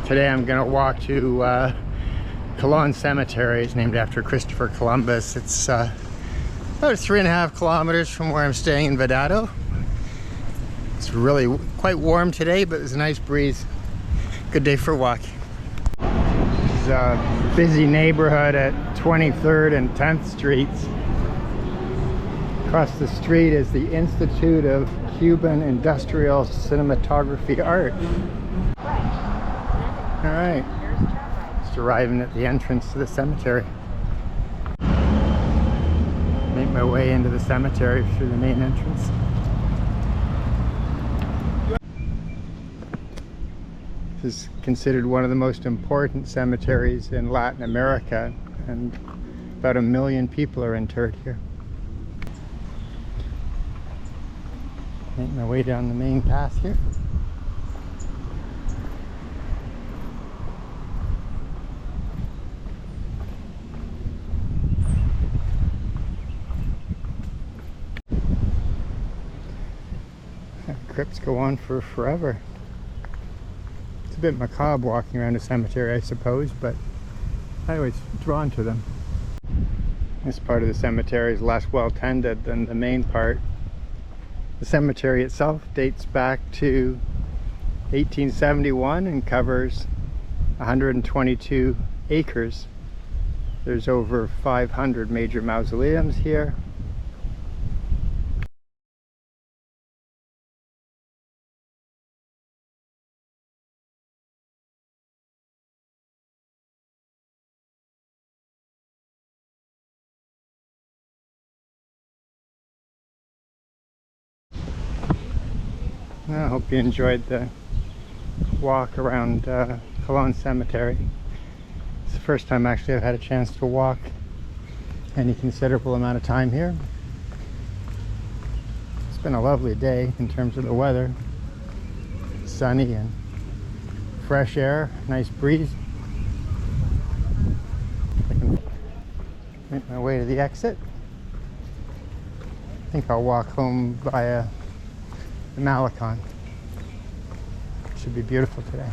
Today I'm going to walk to Colón Cemetery. It's named after Christopher Columbus. It's about 3.5 kilometers from where I'm staying in Vedado. It's really quite warm today, but there's a nice breeze. Good day for walking. This is a busy neighborhood at 23rd and 10th Streets. Across the street is the Institute of Cuban Industrial Cinematography Art. All right, just arriving at the entrance to the cemetery. Make my way into the cemetery through the main entrance. This is considered one of the most important cemeteries in Latin America, and about 1 million people are interred here. Make my way down the main path here. Crypts go on for forever. It's a bit macabre walking around a cemetery, I suppose, but I always drawn to them. This part of the cemetery is less well tended than the main part. The cemetery itself dates back to 1871 and covers 122 acres. There's over 500 major mausoleums here. I hope you enjoyed the walk around Colón Cemetery. It's the first time actually I've had a chance to walk any considerable amount of time here. It's been a lovely day in terms of the weather. Sunny and fresh air, nice breeze. I can make my way to the exit. I think I'll walk home via the Malecon. Should be beautiful today.